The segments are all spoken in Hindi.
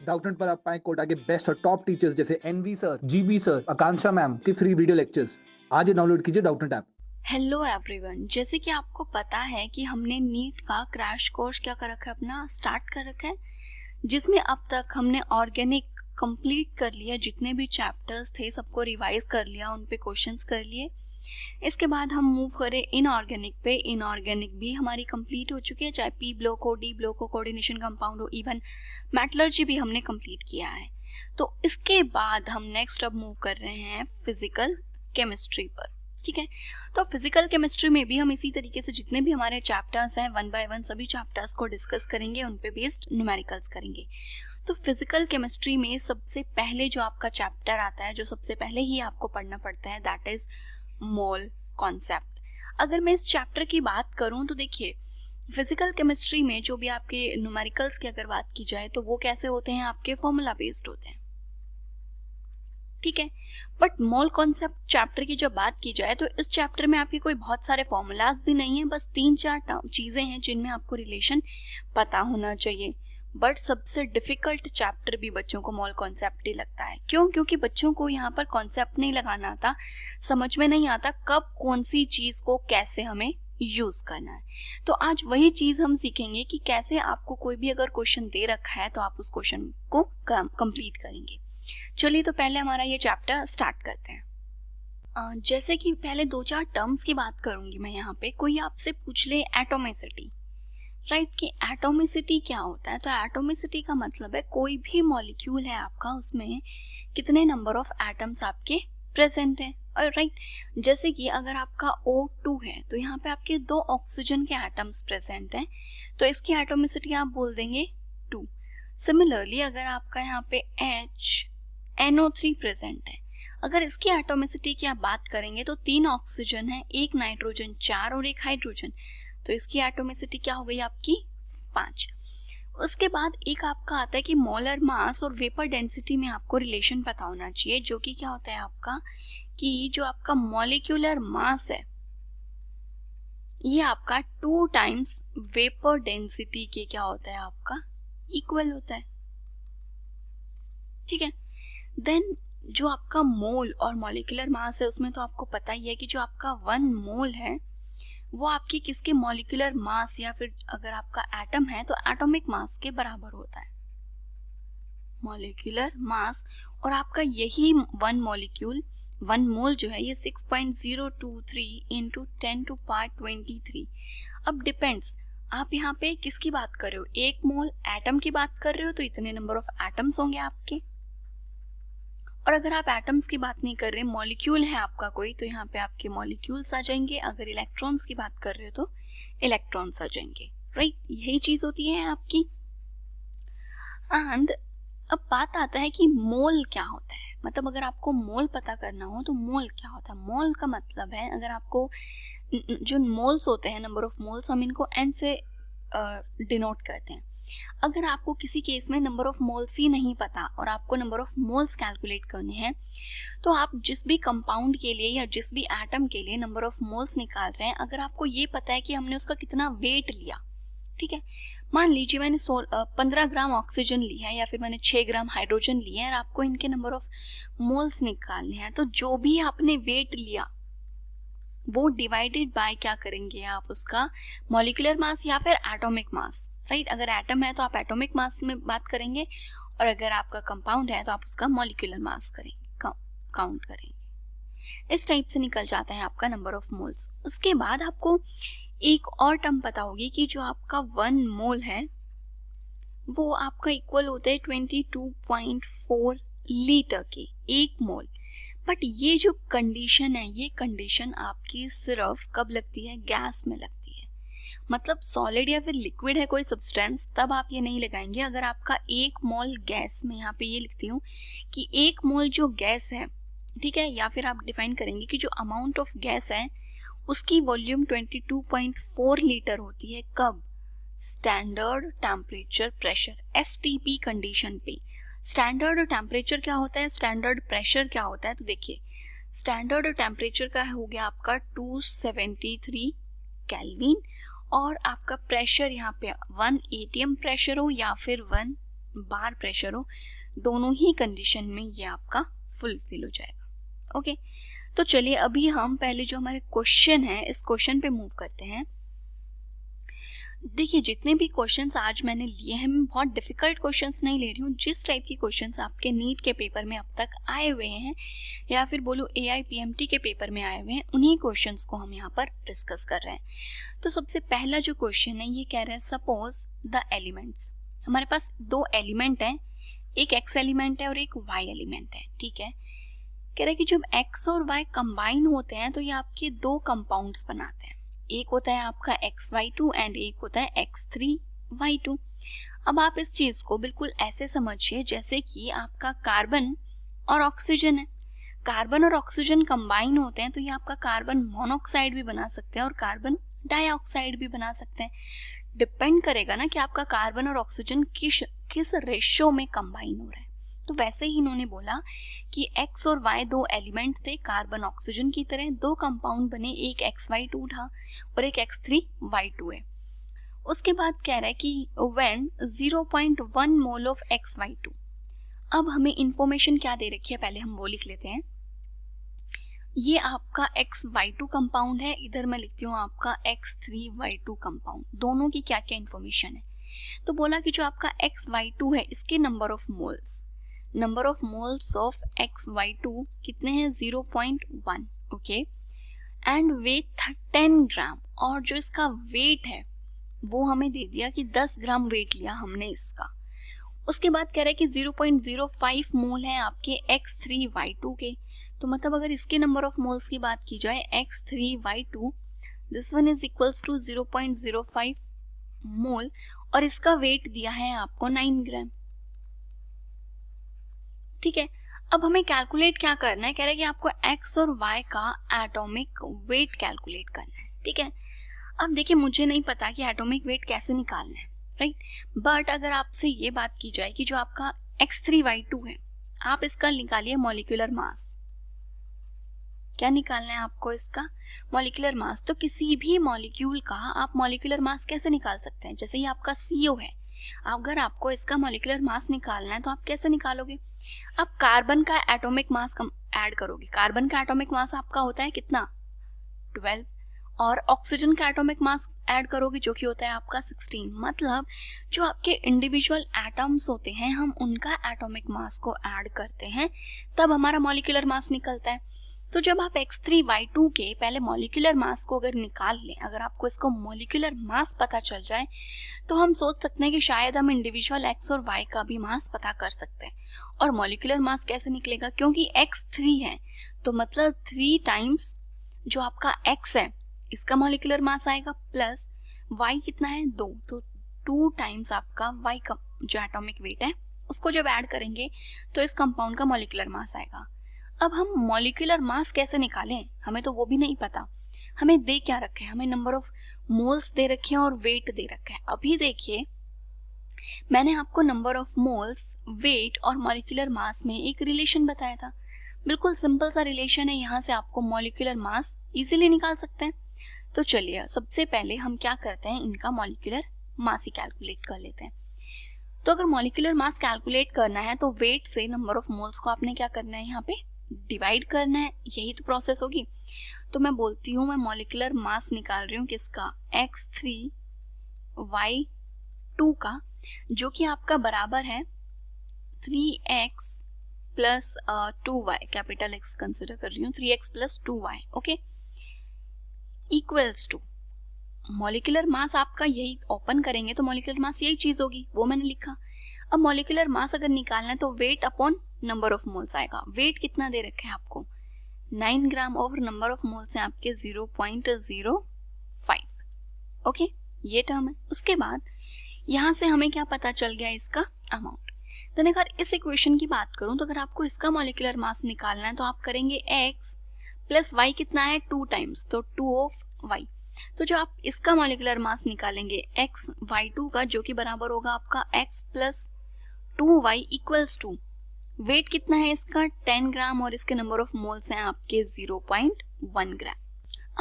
डाउटनेट पर आप पाएं कोटा के बेस्ट और टॉप टीचर्स जैसे एनवी सर, जीबी सर, आकांक्षा मैम की फ्री वीडियो लेक्चर्स। आज ही डाउनलोड कीजिए डाउटनेट ऐप। हेलो एवरीवन, जैसे कि आपको पता है कि हमने नीट का क्रैश कोर्स क्या कर रखा है, अपना स्टार्ट कर रखा है, जिसमें अब तक हमने ऑर्गेनिक कंप्लीट कर लिया। जितने भी चैप्टर्स थे सबको रिवाइज कर लिया, उन पे क्वेश्चंस कर लिए। इसके बाद हम मूव करें इनऑर्गेनिक पे। इनऑर्गेनिक भी हमारी कंप्लीट हो चुकी है, चाहे पी ब्लॉक हो, डी ब्लॉक हो, कोऑर्डिनेशन कंपाउंड हो, इवन मेटलर्जी भी हमने कंप्लीट किया है। तो इसके बाद हम नेक्स्ट अब मूव कर रहे हैं फिजिकल केमिस्ट्री पर। ठीक है, तो फिजिकल केमिस्ट्री में भी हम इसी तरीके से जितने भी हमारे चैप्टर्स हैं वन बाय वन सभी चैप्टर्स को डिस्कस करेंगे, उन पे बेस्ड न्यूमेरिकल्स करेंगे। तो फिजिकल केमिस्ट्री में सबसे पहले जो आपका चैप्टर आता है, जो सबसे पहले ही आपको पढ़ना पड़ता है, दैट इज मोल कॉन्सेप्ट। अगर मैं इस चैप्टर की बात करूं तो देखिए, फिजिकल केमिस्ट्री में जो भी आपके न्यूमेरिकल्स की अगर बात की जाए तो वो कैसे होते हैं, आपके फॉर्मूला बेस्ड होते हैं। ठीक है, बट मोल कॉन्सेप्ट चैप्टर की जब बात की जाए तो इस चैप्टर में आपके कोई बहुत सारे फॉर्मूलाज भी नहीं है, बस 3-4 चीजें हैं जिनमें आपको रिलेशन पता होना चाहिए। बट सबसे डिफिकल्ट चैप्टर भी बच्चों को मोल कॉन्सेप्ट ही लगता है। क्यों? क्योंकि बच्चों को यहाँ पर कॉन्सेप्ट नहीं लगाना आता, समझ में नहीं आता कब कौन सी चीज को कैसे हमें यूज करना है। तो आज वही चीज हम सीखेंगे कि कैसे आपको कोई भी अगर क्वेश्चन दे रखा है तो आप उस क्वेश्चन को कंप्लीट करेंगे। चलिए, तो पहले हमारा ये चैप्टर स्टार्ट करते हैं। जैसे कि पहले 2-4 टर्म्स की बात करूंगी मैं यहाँ पे। कोई आपसे पूछ ले एटोमिसिटी, राइट, कि एटोमिसिटी क्या होता है, तो एटोमिसिटी का मतलब है कोई भी मॉलिक्यूल है आपका, उसमें कितने नंबर ऑफ एटम्स आपके प्रेजेंट हैं। और राइट, जैसे कि अगर आपका O2 है तो यहाँ पे आपके 2 ऑक्सीजन के एटम्स प्रेजेंट हैं, तो इसकी एटोमिसिटी आप बोल देंगे 2। सिमिलरली अगर आपका यहाँ पे NO3 प्रेजेंट है, अगर इसकी एटोमिसिटी की आप बात करेंगे तो 3 ऑक्सीजन है, 1 नाइट्रोजन, 4 और 1 हाइड्रोजन, तो इसकी एटोमिसिटी क्या हो गई आपकी 5। उसके बाद एक आपका आता है कि मोलर मास और वेपर डेंसिटी में आपको रिलेशन पता होना चाहिए, जो कि क्या होता है आपका, कि जो आपका मॉलिक्यूलर मास है ये आपका 2 टाइम्स वेपर डेंसिटी के क्या होता है, आपका इक्वल होता है। ठीक है, देन जो आपका मोल और मॉलिक्यूलर मास है उसमें तो आपको पता ही है कि जो आपका 1 मोल है वो आपकी किसके मॉलिक्यूलर मास या फिर अगर आपका एटम है तो एटॉमिक मास के बराबर होता है, मॉलिक्यूलर मास। और आपका यही 1 मोल जो है ये 6.023 इंटू 10⁻23। अब डिपेंड्स आप यहाँ पे किसकी बात कर रहे हो, 1 मोल एटम की बात कर रहे हो तो इतने नंबर ऑफ एटम्स होंगे आपके। और अगर आप एटम्स की बात नहीं कर रहे, मॉलिक्यूल है आपका कोई, तो यहाँ पे आपके मॉलिक्यूल्स आ जाएंगे। अगर इलेक्ट्रॉन्स की बात कर रहे हो तो इलेक्ट्रॉन्स आ जाएंगे, राइट, यही चीज होती है आपकी। एंड अब बात आता है कि मोल क्या होता है, मतलब अगर आपको मोल पता करना हो तो मोल क्या होता है। मोल का मतलब है, अगर आपको जो मोल्स होते हैं, नंबर ऑफ मोल्स, हम इनको N से डिनोट करते हैं। अगर आपको किसी केस में नंबर ऑफ मोल्स ही नहीं पता और आपको नंबर ऑफ मोल्स कैलकुलेट करने हैं, तो आप जिस भी कंपाउंड के लिए या जिस भी एटम के लिए नंबर ऑफ मोल्स निकाल रहे हैं, अगर आपको ये पता है कि हमने उसका कितना वेट लिया, ठीक है, मान लीजिए मैंने 15 ग्राम ऑक्सीजन लिया है या फिर मैंने 6 ग्राम हाइड्रोजन लिया है और आपको इनके नंबर ऑफ मोल्स निकालने हैं, तो जो भी आपने वेट लिया वो डिवाइडेड बाय क्या करेंगे आप, उसका मॉलिक्यूलर मास या फिर एटॉमिक मास, राइट। अगर एटम है तो आप एटॉमिक मास में बात करेंगे और अगर आपका कंपाउंड है तो आप उसका मॉलिक्यूलर मास करेंगे, काउंट करेंगे। इस टाइप से निकल जाता है आपका नंबर ऑफ मोल्स। उसके बाद आपको एक और टर्म पता होगी कि जो आपका 1 मोल है वो आपका इक्वल होता है 22.4 लीटर के, 1 मोल। बट ये जो कंडीशन है, ये कंडीशन आपकी सिर्फ कब लगती है, गैस में लगती है। मतलब सॉलिड या फिर लिक्विड है कोई सब्सटेंस, तब आप ये नहीं लगाएंगे। अगर आपका 1 मोल गैस में, यहाँ पे ये लिखती हूँ कि 1 मोल जो गैस है, ठीक है, या फिर आप डिफाइन करेंगे कि जो अमाउंट ऑफ गैस है उसकी वॉल्यूम 22.4 लीटर होती है। कब? Standard temperature pressure, STP condition पे। स्टैंडर्ड टेम्परेचर क्या होता है, स्टैंडर्ड प्रेशर क्या होता है, तो देखिए स्टैंडर्ड टेम्परेचर का हो गया आपका 273 केल्विन और आपका प्रेशर यहाँ पे 1 atm प्रेशर हो या फिर 1 बार प्रेशर हो, दोनों ही कंडीशन में ये आपका फुलफिल हो जाएगा। ओके, तो चलिए अभी हम पहले जो हमारे क्वेश्चन है इस क्वेश्चन पे मूव करते हैं। देखिए जितने भी क्वेश्चंस आज मैंने लिए हैं, मैं बहुत डिफिकल्ट क्वेश्चंस नहीं ले रही हूँ। जिस टाइप की क्वेश्चंस आपके नीट के पेपर में अब तक आए हुए हैं या फिर बोलो AIPMT के पेपर में आए हुए हैं, उन्हीं क्वेश्चंस को हम यहाँ पर डिस्कस कर रहे हैं। तो सबसे पहला जो क्वेश्चन है ये कह रहे हैं सपोज द एलिमेंट्स। हमारे पास दो एलिमेंट है, एक x एलिमेंट है और एक y एलिमेंट है। ठीक है, कह रहा है कि जब x और y कंबाइन होते हैं तो ये आपके दो कंपाउंड्स बनाते हैं। एक होता है आपका XY2 एंड एक होता है X3Y2। अब आप इस चीज को बिल्कुल ऐसे समझिए जैसे कि आपका कार्बन और ऑक्सीजन है। कार्बन और ऑक्सीजन कंबाइन होते हैं तो ये आपका कार्बन मोनोऑक्साइड भी बना सकते हैं और कार्बन डाइऑक्साइड भी बना सकते हैं। डिपेंड करेगा ना कि आपका कार्बन और ऑक्सीजन किस रेशियो में कंबाइन हो रहा है। तो वैसे ही इन्होंने बोला कि x और y दो एलिमेंट थे कार्बन ऑक्सीजन की तरह, दो कंपाउंड बने, एक XY2 था और एक X3Y2 है। उसके बाद कह रहा है कि when 0.1 मोल ऑफ XY2। अब हमें इंफॉर्मेशन क्या दे रखी है पहले हम वो लिख लेते हैं। ये आपका XY2 कंपाउंड है, इधर मैं लिखती हूँ आपका X3Y2 कंपाउंड। दोनों की क्या क्या इंफॉर्मेशन है, तो बोला कि जो आपका XY2 है इसके number of moles of XY2 कितने हैं 0.1। ओके, एंड वेट 10 ग्राम, और जो इसका वेट है वो हमें दे दिया कि 10 ग्राम वेट लिया हमने इसका। उसके बाद कह रहा है कि 0.05 मोल है आपके X3Y2 के। तो मतलब अगर इसके नंबर ऑफ मोल्स की बात की जाए X3Y2, this one is equals to 0.05 mole और इसका वेट दिया है आपको 9 ग्राम। ठीक है, अब हमें कैलकुलेट क्या करना है, कह रहा है कि आपको x और y का एटॉमिक वेट कैलकुलेट करना है। ठीक है, अब देखिए मुझे नहीं पता कि एटॉमिक वेट कैसे निकालना है, राइट, बट अगर आपसे ये बात की जाए कि जो आपका X3Y2 है आप इसका निकालिए मॉलिक्यूलर मास। क्या निकालना है आपको, इसका मॉलिक्यूलर मास। तो किसी भी मॉलिक्यूल का आप मॉलिक्यूलर मास कैसे निकाल सकते हैं, जैसे ये आपका CO है, अगर आपको इसका मॉलिक्यूलर मास निकालना है तो आप कैसे निकालोगे, आप कार्बन का एटॉमिक मास ऐड करोगे। कार्बन का एटॉमिक मास आपका होता है कितना 12, और ऑक्सीजन का एटॉमिक मास ऐड करोगे जो कि होता है आपका 16। मतलब जो आपके इंडिविजुअल एटम्स होते हैं हम उनका एटॉमिक मास को ऐड करते हैं तब हमारा मॉलिक्यूलर मास निकलता है। तो जब आप X3Y2 के पहले मॉलिक्यूलर मास को अगर निकाल लें, अगर आपको इसको मॉलिक्यूलर मास पता चल जाए तो हम सोच सकते हैं कि शायद हम इंडिविजुअल x और y का भी मास पता कर सकते हैं। और मॉलिक्यूलर मास कैसे निकलेगा, क्योंकि X3 है तो मतलब 3 टाइम्स जो आपका x है इसका मॉलिक्यूलर मास आएगा, प्लस y कितना है 2, तो 2 टाइम्स आपका y का जो एटॉमिक वेट है उसको जब ऐड करेंगे तो इस कंपाउंड का मॉलिक्यूलर मास आएगा। अब हम मॉलिक्यूलर मास कैसे निकालें, हमें तो वो भी नहीं पता। हमें दे क्या रखे हैं, हमें नंबर ऑफ मोल्स दे रखे हैं और वेट दे रखा है। अभी देखिए मैंने आपको नंबर ऑफ मोल्स, वेट और मॉलिक्यूलर मास में एक रिलेशन बताया था। बिल्कुल सिंपल सा रिलेशन है, यहाँ से आपको मॉलिक्यूलर मास इजीली निकाल सकते हैं। तो चलिए सबसे पहले हम क्या करते हैं, इनका मॉलिक्यूलर मास ही कैलकुलेट कर लेते हैं। तो अगर मॉलिक्यूलर मास कैलकुलेट करना है तो वेट से नंबर ऑफ मोल्स को आपने क्या करना है, यहाँ पे डिवाइड करना है, यही तो प्रोसेस होगी। तो मैं बोलती हूँ मैं मॉलिक्यूलर मास निकाल रही हूँ किसका, X3Y2 का, जो कि आपका बराबर है 3x plus 2y, capital X consider कर रही हूँ, 3x plus 2y। Okay, equals to molecular mass आपका, यही ओपन करेंगे तो मॉलिक्यूलर मास यही चीज होगी, वो मैंने लिखा। अब मॉलिक्यूलर मास अगर निकालना है तो weight upon number of moles आएगा। वेट कितना दे रखे हैं आपको 9 ग्राम और नंबर ऑफ मोल्स हैं आपके 0.05। ओके, ये टर्म है। उसके बाद यहां से हमें क्या पता चल गया, इसका अमाउंट। तो अगर इस इक्वेशन की बात करूं तो अगर आपको इसका मॉलिक्यूलर मास निकालना है तो आप करेंगे x प्लस y कितना है 2 टाइम्स, तो 2 ऑफ y। तो जो आप इसका मॉलिक्यूलर मास निकालेंगे XY2 का, जो कि बराबर होगा आपका x plus 2y equals to, weight कितना है इसका 10 ग्राम और इसके नंबर ऑफ मोल्स हैं आपके 0.1 ग्राम।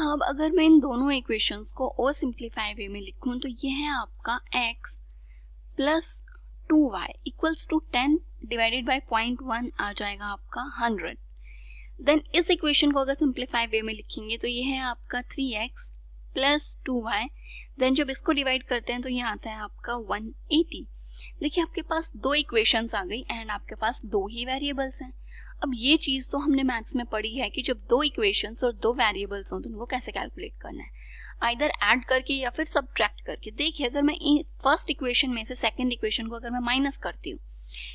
अब अगर मैं इन दोनों इक्वेशंस को और सिंप्लीफाई वे में लिखूं तो ये है आपका x plus 2y equals to 10 divided by 0.1 आ जाएगा आपका 100। देन इस इक्वेशन को अगर सिंप्लीफाई वे में लिखेंगे तो ये है आपका 3x प्लस 2y। देन जब इसको डिवाइड करते हैं तो ये आता है आपका 180। देखिए आपके पास दो इक्वेशंस आ गई एंड आपके पास दो ही वेरिएबल्स हैं। अब ये चीज तो हमने मैथ्स में पढ़ी है कि जब दो इक्वेशंस और दो वेरिएबल्स हो तो उनको कैसे कैलकुलेट करना है, आइदर ऐड करके या फिर सब्ट्रैक्ट करके। देखिए अगर मैं फर्स्ट इक्वेशन में से सेकंड इक्वेशन को अगर मैं माइनस करती हूँ,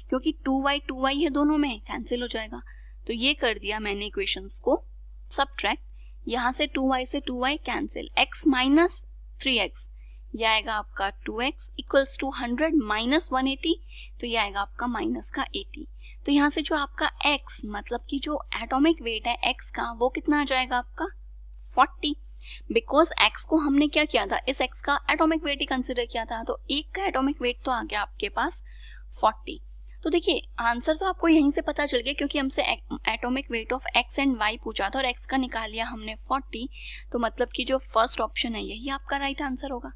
क्योंकि 2y है दोनों में, कैंसिल हो जाएगा, तो ये कर दिया मैंने इक्वेशंस को सब्ट्रैक्ट। यहाँ से 2y से 2y cancel, x minus 3x, ये आएगा आपका 2x इक्वल्स टू 100 माइनस 180, तो ये आएगा आपका माइनस का 80। तो यहाँ से जो आपका x मतलब कि जो एटॉमिक वेट है x का, वो कितना आ जाएगा आपका 40। बिकॉज x को हमने क्या किया था, इस x का एटॉमिक वेट ही कंसिडर किया था, तो एक का एटॉमिक वेट तो आ गया आपके पास 40। तो देखिए आंसर तो आपको यहीं से पता चल गया, क्योंकि हमसे atomic weight of x and y पूछा था और x का निकाल लिया हमने 40, तो मतलब कि जो फर्स्ट ऑप्शन है यही आपका राइट आंसर होगा।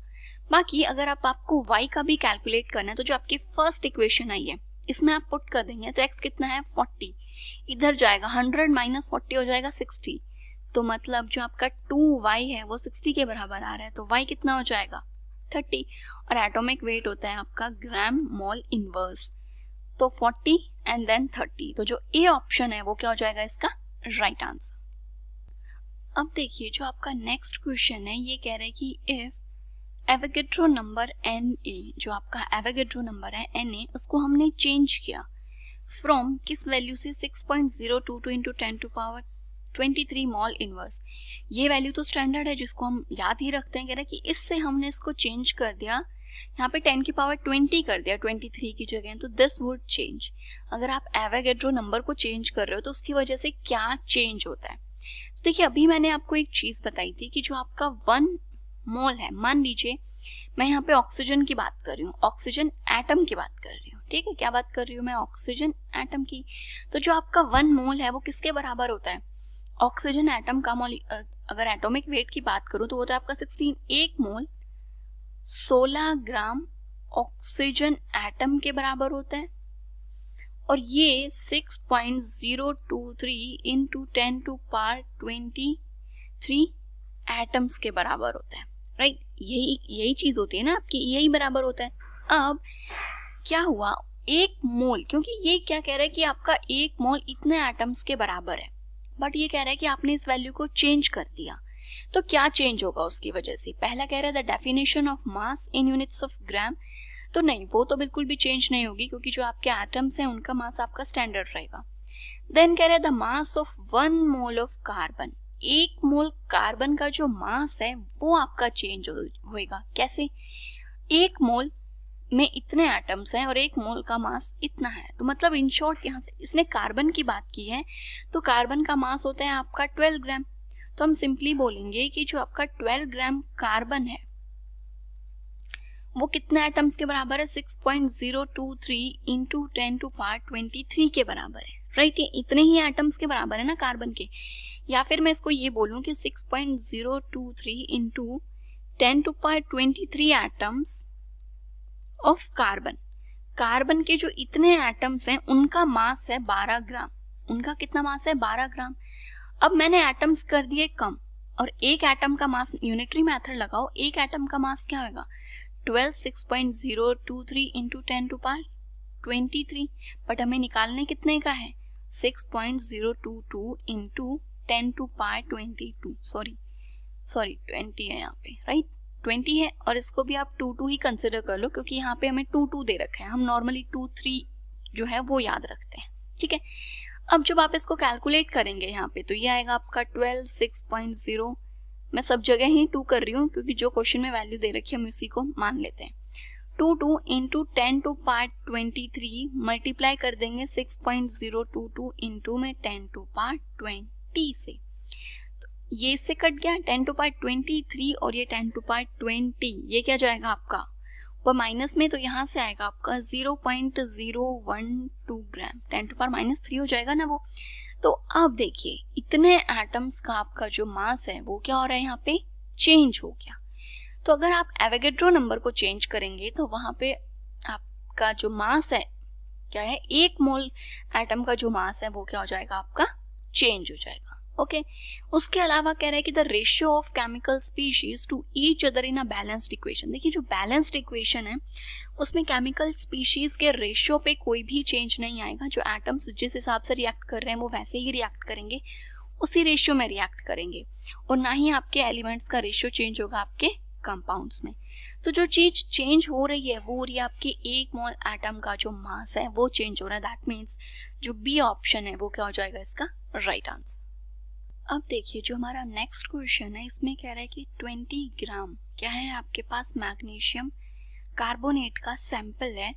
बाकी अगर आपको y का भी कैलकुलेट करना है तो जो आपकी फर्स्ट इक्वेशन आई है इसमें आप पुट कर देंगे, तो x कितना है 40, इधर जाएगा 100 माइनस 40 हो जाएगा 60, तो मतलब जो आपका 2y है वो 60 के बराबर आ रहा है, तो y कितना हो जाएगा 30, और एटॉमिक वेट होता है आपका ग्राम मोल इनवर्स, तो 40 एंड देन 30, तो जो ए ऑप्शन है वो क्या हो जाएगा इसका राइट आंसर। अब देखिए जो आपका नेक्स्ट क्वेश्चन है ये कह रहा है कि इफ एवोगैड्रो नंबर Na, जो आपका एवोगैड्रो नंबर है Na, उसको हमने चेंज किया फ्रॉम किस वैल्यू से 6.022 into 10 to power 23 mole inverse. ये वैल्यू तो स्टैंडर्ड है जिसको हम याद ही रखते हैं, कह रहा है कि इससे हमने इसको चेंज कर दिया, यहाँ पे 10 की पावर 20 कर दिया 23 की जगह, तो दिस वुड चेंज। अगर आप एवोगैड्रो नंबर को चेंज कर रहे हो तो उसकी वजह से क्या चेंज होता है। तो देखिए अभी मैंने आपको एक चीज बताई थी कि जो आपका 1 मोल है, मान लीजिए मैं यहाँ पे ऑक्सीजन की बात कर रही हूँ, ऑक्सीजन एटम की बात कर रही हूँ, ठीक है, क्या बात कर रही हूँ मैं, ऑक्सीजन एटम की। तो जो आपका 1 मोल है वो किसके बराबर होता है, ऑक्सीजन एटम का मोल, अगर एटॉमिक वेट की बात करूं तो वो तो आपका 16, एक मोल 16 ग्राम ऑक्सीजन एटम के बराबर होता है, और ये 6.023 इंटू 10 टू पावर 23 एटम्स के बराबर होता है, राइट। यही चीज होती है ना आपकी, यही बराबर होता है। अब क्या हुआ, एक मोल, क्योंकि ये क्या कह रहा है कि आपका एक मोल इतने एटम्स के बराबर है, बट ये कह रहा है कि आपने इस वैल्यू को चेंज कर दिया, तो क्या चेंज होगा उसकी वजह से। पहला कह रहा है the definition of mass in units of gram, तो नहीं, वो तो बिल्कुल भी चेंज नहीं होगी क्योंकि जो आपके एटम्स हैं उनका मास आपका स्टैंडर्ड रहेगा। देन कह रहा है the mass of 1 mole of carbon, एक मोल कार्बन का जो मास है वो आपका चेंज होएगा। कैसे, एक मोल में इतने एटम्स हैं और एक मोल का मास इतना है, तो मतलब इन शॉर्ट यहाँ से इसने कार्बन की बात की है, तो कार्बन का मास होता है आपका 12 ग्राम, तो हम सिंपली बोलेंगे कि जो आपका 12 ग्राम कार्बन है वो कितने एटम्स के बराबर है, 6.023 इंटू 10 टू पावर 23 के बराबर है, राइट। ये इतने ही एटम्स के बराबर है ना कार्बन के, या फिर मैं इसको ये बोलूं कि 6.023 into 10 to power 23 atoms of carbon. Carbon के जो इतने एटम्स हैं उनका मास है 12 ग्राम, उनका कितना मास है 12 ग्राम। अब मैंने एटम्स कर दिए कम, और एक एटम का मास, यूनिटरी मेथड लगाओ, एक एटम का मास क्या होगा 12, 6.023 इंटू 10 टू पावर 23, बट हमें निकालने कितने का है 6.022 इंटू 10 टू पावर 22, सॉरी 20 है यहाँ पे, राइट 20 है, और इसको भी आप 2 ही कंसिडर कर लो क्योंकि यहाँ पे हमें 2 दे रखा है, हम नॉर्मली 2, 3 जो है वो याद रखते हैं, ठीक है। अब जब आप इसको कैलकुलेट करेंगे यहाँ पे तो ये आएगा आपका 12, 6.0, मैं सब जगह ही 2 कर रही हूँ क्योंकि जो क्वेश्चन में वैल्यू दे रखी है हम उसी को मान लेते हैं। 2 इंटू 10 टू पावर 23 मल्टीप्लाई कर देंगे 6.022 इंटू में 10 टू पावर 20 से, ये इससे कट गया 10 टू पावर 23 और ये 10 टू पावर 20, ये क्या जाएगा आपका वो माइनस में, तो यहाँ से आएगा आपका 0.012 ग्राम, 10 टू पावर -3 हो जाएगा ना वो। तो अब देखिए इतने एटम्स का आपका जो मास है वो क्या हो रहा है यहाँ पे चेंज हो गया। तो अगर आप एवोगैड्रो नंबर को चेंज करेंगे तो वहां पे आप का जो मास है क्या है, 1 मोल एटम का जो मास है वो क्या हो जाएगा आपका, चेंज हो जाएगा। ओके उसके अलावा कह रहा है कि the ratio of chemical species to each other in a balanced equation. देखिए जो बैलेंस्ड इक्वेशन है उसमें केमिकल स्पीशीज के रेशियो पे कोई भी चेंज नहीं आएगा। जो एटम्स जिस हिसाब से रिएक्ट कर रहे हैं वो वैसे ही रिएक्ट करेंगे, उसी रेशियो में रिएक्ट करेंगे, और ना ही आपके एलिमेंट्स का रेशियो चेंज होगा आपके कंपाउंड्स में। तो जो चीज चेंज हो रही है वो हो रही है आपके 1 मोल एटम का जो मास है वो चेंज हो रहा है। दैट मीन्स जो बी ऑप्शन है वो क्या हो जाएगा इसका राइट आंसर। अब देखिए जो हमारा नेक्स्ट क्वेश्चन है इसमें कह रहा है कि 20 ग्राम क्या है आपके पास मैग्नीशियम कार्बोनेट का सैंपल है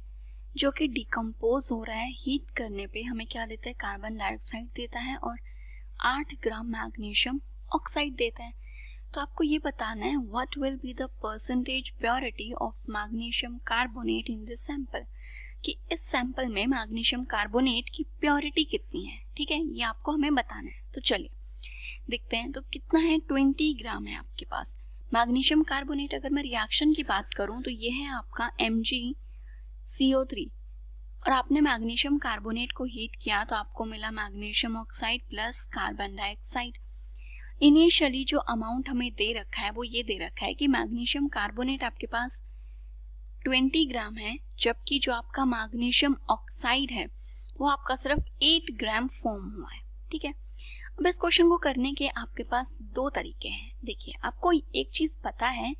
जो कि डिकम्पोज हो रहा है। हीट करने पे हमें क्या देता है, कार्बन डाइऑक्साइड देता है और 8 ग्राम मैग्नीशियम ऑक्साइड देता है। तो आपको ये बताना है what will be the percentage purity of magnesium carbonate in this sample, कि इस सैंपल में मैग्नीशियम कार्बोनेट की प्योरिटी कितनी है। ठीक है, ये आपको हमें बताना है। तो चलिए देखते हैं। तो कितना है, 20 ग्राम है आपके पास मैग्नीशियम कार्बोनेट। अगर मैं रिएक्शन की बात करूं तो ये है आपका MgCO3 और आपने मैग्नीशियम कार्बोनेट को हीट किया तो आपको मिला magnesium oxide plus carbon dioxide. Initially जो अमाउंट हमें दे रखा है वो ये दे रखा है कि मैग्नीशियम कार्बोनेट आपके पास 20 ग्राम है, जबकि जो आपका मैग्नीशियम ऑक्साइड है वो आपका सिर्फ 8 ग्राम फॉर्म हुआ है। ठीक है, अब इस क्वेश्चन को करने के आपके पास 2 तरीके हैं। देखिए आपको एक चीज पता है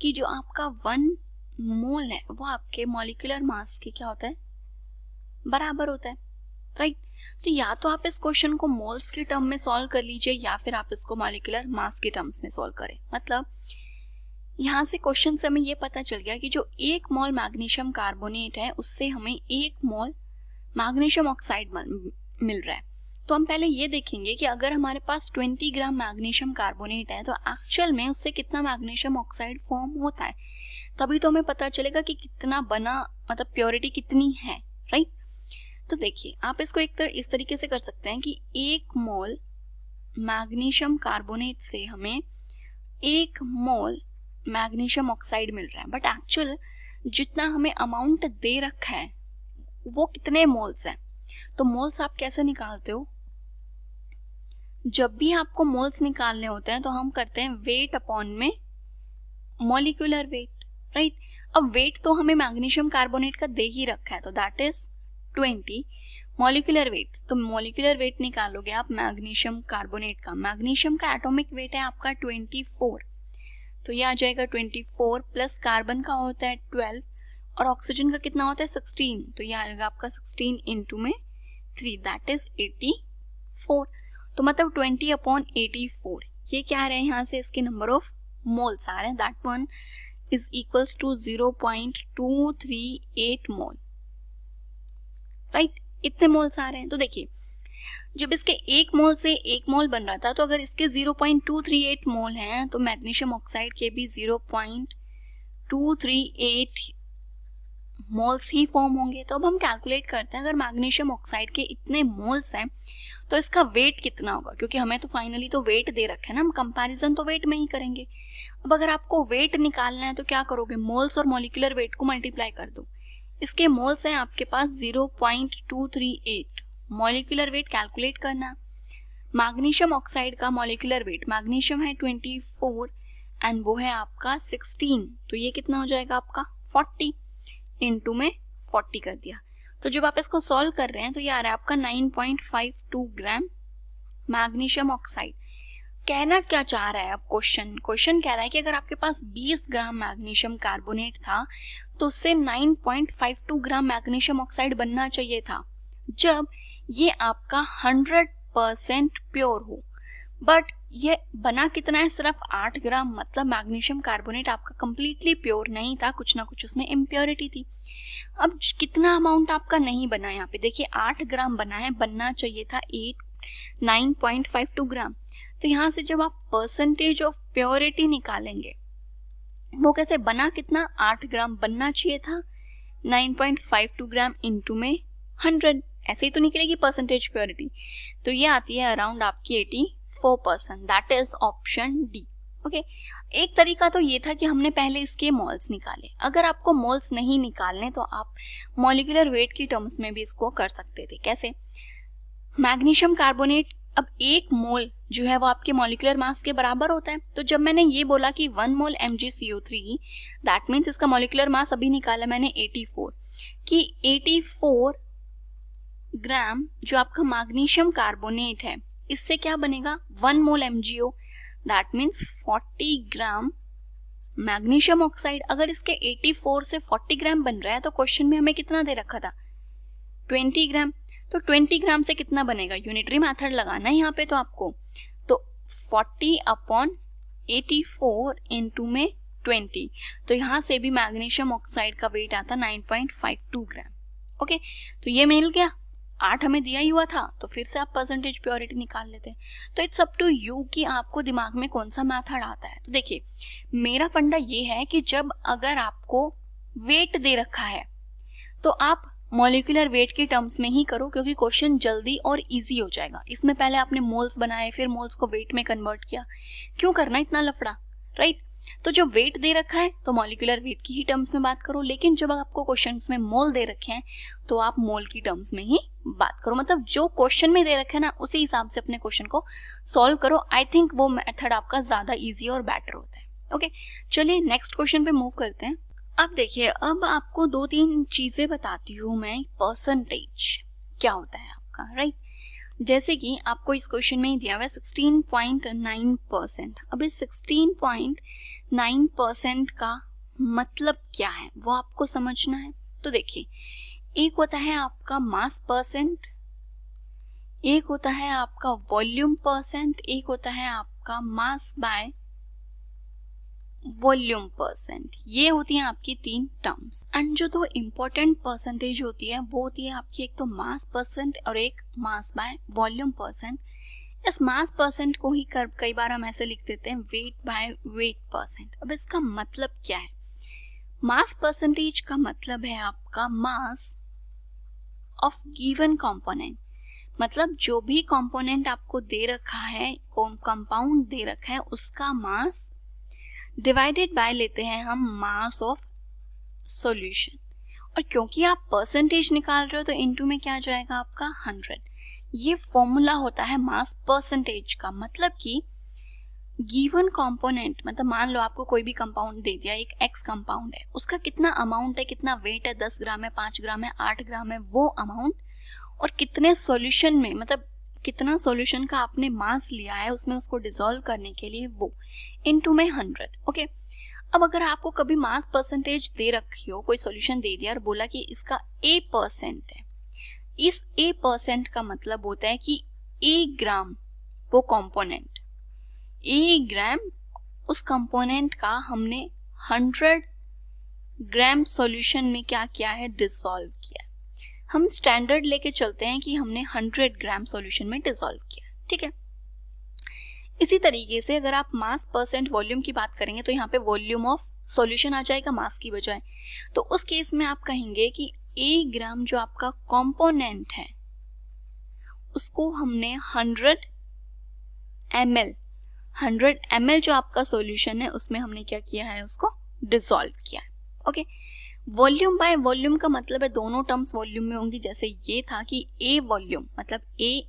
कि जो आपका 1 मोल है वो आपके मॉलिक्यूलर मास के क्या होता है, बराबर होता है, राइट। तो या तो आप इस क्वेश्चन को मोल्स के टर्म में सॉल्व कर लीजिए या फिर आप इसको मॉलिक्यूलर मास के टर्म्स में सॉल्व करें। मतलब यहाँ से क्वेश्चन से हमें ये पता चल गया कि जो 1 मोल मैग्नीशियम कार्बोनेट है उससे हमें 1 मोल मैग्नीशियम ऑक्साइड मिल रहा है। तो हम पहले ये देखेंगे कि अगर हमारे पास 20 ग्राम मैग्नीशियम कार्बोनेट है तो एक्चुअल में उससे कितना मैग्नीशियम ऑक्साइड फॉर्म होता है, तभी तो हमें पता चलेगा कि कितना बना, मतलब प्योरिटी कितनी है, राइट। तो देखिए आप इसको इस तरीके से कर सकते हैं कि 1 मोल मैग्नीशियम कार्बोनेट से हमें 1 मोल मैग्नीशियम ऑक्साइड मिल रहा है, बट एक्चुअल जितना हमें अमाउंट दे रखा है वो कितने मोल्स है। तो मोल्स आप कैसे निकालते हो, जब भी आपको मोल्स निकालने होते हैं तो हम करते हैं वेट अपॉन में मॉलिक्यूलर वेट, राइट। अब वेट तो हमें मैग्नीशियम कार्बोनेट का दे ही रखा है तो दैट इज 20 मॉलिक्यूलर वेट। तो मॉलिक्यूलर वेट निकालोगे आप मैग्नीशियम कार्बोनेट का, मैग्नीशियम का एटॉमिक वेट है आपका 24, तो ये आ जाएगा 24 प्लस कार्बन का होता है 12 और ऑक्सीजन का कितना होता है 16, तो ये आएगा आपका 16 इंटू में 3 दैट इज 84। तो मतलब 20 अपॉन 84 ये क्या आ रहे हैं यहाँ से इसके नंबर ऑफ मोल्स आ रहे हैं, that one is equals to 0.238 mole, right. इतने मोल्स आ रहे हैं। तो देखिए जब इसके 1 मोल से 1 मोल बन रहा था तो अगर इसके 0.238 मोल हैं तो मैग्नीशियम ऑक्साइड के भी 0.238 मोल्स ही फॉर्म होंगे। तो अब हम कैलकुलेट करते हैं अगर मैग्नीशियम ऑक्साइड के इतने मोल्स हैं तो इसका वेट कितना होगा, क्योंकि हमें तो फाइनली तो वेट दे रखा है ना, हम कंपैरिजन तो वेट में ही करेंगे। अब अगर आपको वेट निकालना है तो क्या करोगे, मोल्स और मॉलिक्यूलर वेट को मल्टीप्लाई कर दो। इसके मोल्स हैं आपके पास 0.238, मॉलिक्यूलर वेट कैलकुलेट करना। मैग्नीशियम ऑक्साइड का मॉलिक्यूलर वेट, मैग्नीशियम है 24 एंड वो है आपका 16, तो ये कितना हो जाएगा आपका 40 इंटू में 40 कर दिया। तो जब आप इसको सॉल्व कर रहे हैं तो ये आ रहा है आपका 9.52 ग्राम मैग्नीशियम ऑक्साइड। कहना क्या चाह रहा है अब क्वेश्चन कह रहा है कि अगर आपके पास 20 ग्राम मैग्नीशियम कार्बोनेट था तो उससे 9.52 ग्राम मैग्नीशियम ऑक्साइड बनना चाहिए था जब ये आपका 100% प्योर हो, बट ये बना कितना है, सिर्फ 8 ग्राम। मतलब मैग्नीशियम कार्बोनेट आपका कंप्लीटली प्योर नहीं था, कुछ ना कुछ उसमें इम्प्योरिटी थी। अब कितना अमाउंट आपका नहीं बना, यहाँ पे देखिए 8 ग्राम बना है, बनना चाहिए था 9.52 ग्राम। तो यहाँ से जब आप परसेंटेज ऑफ प्योरिटी निकालेंगे वो कैसे बना, कितना 8 ग्राम बनना चाहिए था, 9.52 ग्राम इंटू में 100, ऐसे ही तो निकलेगी परसेंटेज प्योरिटी। तो ये आती है अराउंड आपकी 84%, that is option D. Okay एक तरीका तो ये था कि हमने पहले इसके मोल्स निकाले। अगर आपको मोल्स नहीं निकालने तो आप मॉलिक्यूलर वेट की टर्म्स में भी इसको कर सकते थे। कैसे? मैग्नीशियम कार्बोनेट, अब एक मोल जो है वो आपके मॉलिक्यूलर मास के बराबर होता है। तो जब मैंने ये बोला कि 1 मोल MgCO3, दैट मीन्स इसका मॉलिक्यूलर मास अभी निकाला मैंने 84, कि 84 ग्राम जो आपका मैग्नीशियम कार्बोनेट है इससे क्या बनेगा 1 मोल MgO, that means 40 gram magnesium oxide. अगर इसके 84 से 40 ग्राम बन रहा है तो क्वेश्चन में हमें कितना दे रखा था 20 ग्राम। तो 20 ग्राम से कितना बनेगा, यूनिटरी मेथड लगाना है यहाँ पे तो आपको, तो 40 अपॉन 84 इंटू में 20, तो यहाँ से भी मैग्नीशियम ऑक्साइड का वेट आता 9.52 ग्राम। ओके तो ये मिल गया, 8 हमें दिया ही हुआ था तो फिर से आप परसेंटेज प्योरिटी निकाल लेते हैं। तो इट्स अप टू यू कि आपको दिमाग में कौन सा मेथड आता है। तो देखिए मेरा फंडा ये है कि जब अगर आपको वेट दे रखा है तो आप मॉलिक्यूलर वेट के टर्म्स में ही करो, क्योंकि क्वेश्चन जल्दी और इजी हो जाएगा। इसमें पहले आपने मोल्स बनाए फिर मोल्स को वेट में कन्वर्ट किया, क्यों करना इतना लफड़ा, राइट? तो जो वेट दे रखा है तो मॉलिक्यूलर वेट की ही टर्म्स में बात करो, लेकिन जब आपको क्वेश्चंस में मोल दे रखे हैं तो आप मोल की टर्म्स में ही बात करो। मतलब जो क्वेश्चन में दे रखे हैं ना उसी हिसाब से अपने क्वेश्चन को सॉल्व करो। आई थिंक वो मेथड आपका ज्यादा इजी और बेटर होता है। ओके चलिए नेक्स्ट क्वेश्चन पे मूव करते हैं। अब देखिए अब आपको 2-3 चीजें बताती हूँ मैं, परसेंटेज क्या होता है आपका, राइट? जैसे कि आपको इस क्वेश्चन में ही दिया हुआ है 16.9%। अब इस 16.9% का मतलब क्या है वो आपको समझना है। तो देखिए एक होता है आपका मास परसेंट, एक होता है आपका वॉल्यूम परसेंट, एक होता है आपका मास बाय वॉल्यूम परसेंट। ये होती हैं आपकी 3 टर्म्स। एंड जो 2 इम्पोर्टेंट परसेंटेज होती है वो होती है आपकी एक तो मास परसेंट और एक मास बाय वॉल्यूम परसेंट। इस मास परसेंट को ही कई बार हम ऐसे लिख देते हैं वेट बाय वेट परसेंट। अब इसका मतलब क्या है? मास परसेंटेज का मतलब है आपका मास ऑफ गिवन कंपोनेंट, मतलब जो भी कंपोनेंट आपको दे रखा है, कंपाउंड दे रखा है, उसका मास डिवाइडेड बाय लेते हैं हम मास ऑफ सॉल्यूशन। और क्योंकि आप परसेंटेज निकाल रहे हो तो इनटू में क्या आ जाएगा आपका 100। ये फॉर्मूला होता है मास परसेंटेज का। मतलब कि गिवन कंपोनेंट, मतलब मान लो आपको कोई भी कंपाउंड दे दिया, एक एक्स कंपाउंड है, उसका कितना अमाउंट है, कितना वेट है, 10 ग्राम है, 5 ग्राम है, 8 ग्राम है, वो अमाउंट, और कितने सॉल्यूशन में, मतलब कितना सॉल्यूशन का आपने मास लिया है उसमें उसको डिसॉल्व करने के लिए, वो इनटू में 100। ओके अब अगर आपको कभी मास परसेंटेज दे रखी हो, कोई सॉल्यूशन दे दिया और बोला कि इसका A% है, इस A% का मतलब होता है कि A ग्राम वो कंपोनेंट, A ग्राम उस कंपोनेंट का हमने 100 ग्राम सॉल्यूशन में क्या किया है, डिसॉल्व किया। हम स्टैंडर्ड लेके चलते हैं कि हमने 100 ग्राम सॉल्यूशन में डिसॉल्व किया, ठीक है? इसी तरीके से अगर आप मास परसेंट वॉल्यूम की बात करेंगे तो यहाँ पे वॉल्यूम ऑफ सॉल्यूशन आ जाएगा मास की बजाय। तो उस केस में आप कहेंगे कि A ग्राम जो आपका कंपोनेंट है उसको हमने 100 ml जो आपका सॉल्यूशन है उसमें हमने क्या किया है, उसको डिसॉल्व किया है। ओके वॉल्यूम बाय वॉल्यूम का मतलब है दोनों टर्म्स वॉल्यूम में होंगी। जैसे ये था कि A वॉल्यूम मतलब A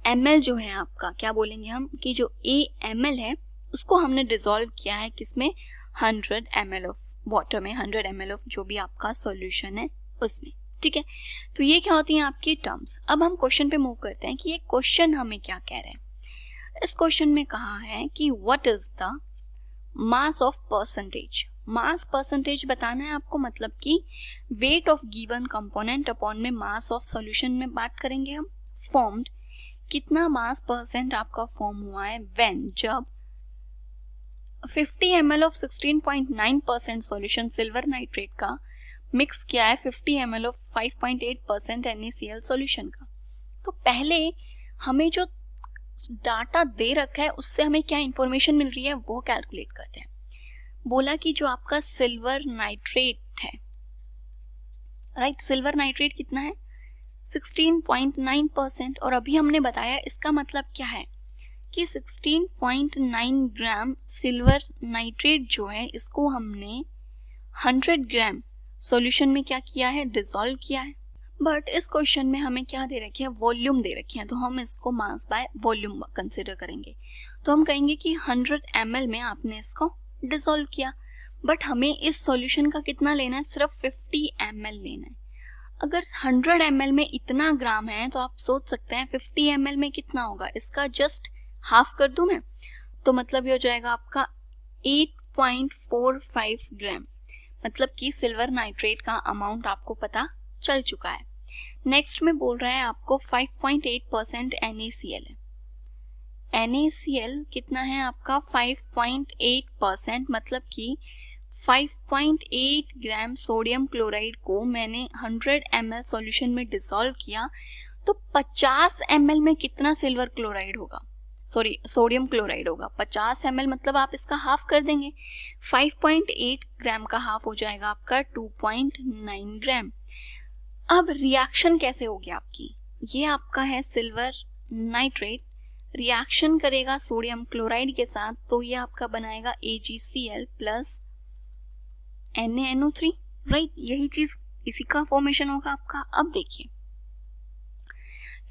ml जो है आपका, क्या बोलेंगे हम कि जो A ml है उसको हमने डिसॉल्व किया है किसमें, 100 ml ऑफ वाटर में, 100 ml ऑफ जो भी आपका सॉल्यूशन है उसमें, ठीक है? तो ये क्या होती हैं आपकी टर्म्स। अब हम क्वेश्चन पे मूव करते हैं कि ये क्वेश्चन हमें क्या कह रहे हैं। इस क्वेश्चन में कहा है कि what is the mass of percentage. Mass percentage बताना है आपको, मतलब कि weight of given component upon में मास ऑफ सॉल्यूशन में बात करेंगे हम। फॉर्म्ड, कितना मास परसेंट आपका फॉर्म हुआ है व्हेन, जब 50 ml of 16.9% solution silver nitrate का मिक्स किया है 50 ml ऑफ 5.8% NaCl सॉल्यूशन का। तो पहले हमें जो डाटा दे रखा है उससे हमें क्या इंफॉर्मेशन मिल रही है वो कैलकुलेट करते हैं। बोला कि जो आपका सिल्वर नाइट्रेट है, राइट, सिल्वर नाइट्रेट कितना है 16.9%, और अभी हमने बताया इसका मतलब क्या है कि 16.9 ग्राम सिल्वर नाइट्रेट जो है इसको हमने 100 ग्राम सॉल्यूशन में क्या किया है, डिसॉल्व किया है। बट इस क्वेश्चन में हमें क्या दे रखी है, वॉल्यूम दे रखी है, तो हम इसको मास बाय वॉल्यूम कंसिडर करेंगे। तो हम कहेंगे कि 100 ml में आपने इसको डिसॉल्व किया, बट हमें इस सॉल्यूशन का कितना लेना है, सिर्फ 50 ml लेना है। अगर 100 ml में इतना ग्राम है तो आप सोच सकते हैं 50 ml में कितना होगा, इसका जस्ट हाफ कर दूं मैं, तो मतलब ये हो जाएगा आपका 8.45 ग्राम। मतलब कि सिल्वर नाइट्रेट का अमाउंट आपको पता चल चुका है। नेक्स्ट में बोल रहा है आपको 5.8% NaCl है। NaCl कितना है आपका 5.8%, मतलब कि 5.8 ग्राम सोडियम क्लोराइड को मैंने 100 ml सॉल्यूशन में डिसॉल्व किया, तो 50 ml में कितना सिल्वर क्लोराइड होगा, सॉरी सोडियम क्लोराइड होगा। 50 ml मतलब आप इसका हाफ कर देंगे, 5.8 ग्राम का हाफ हो जाएगा आपका 2.9 ग्राम। अब रिएक्शन कैसे होगी आपकी, ये आपका है सिल्वर नाइट्रेट, रिएक्शन करेगा सोडियम क्लोराइड के साथ, तो ये आपका बनाएगा AgCl प्लस NaNO3, राइट। यही चीज इसी का फॉर्मेशन होगा आपका। अब देखिए,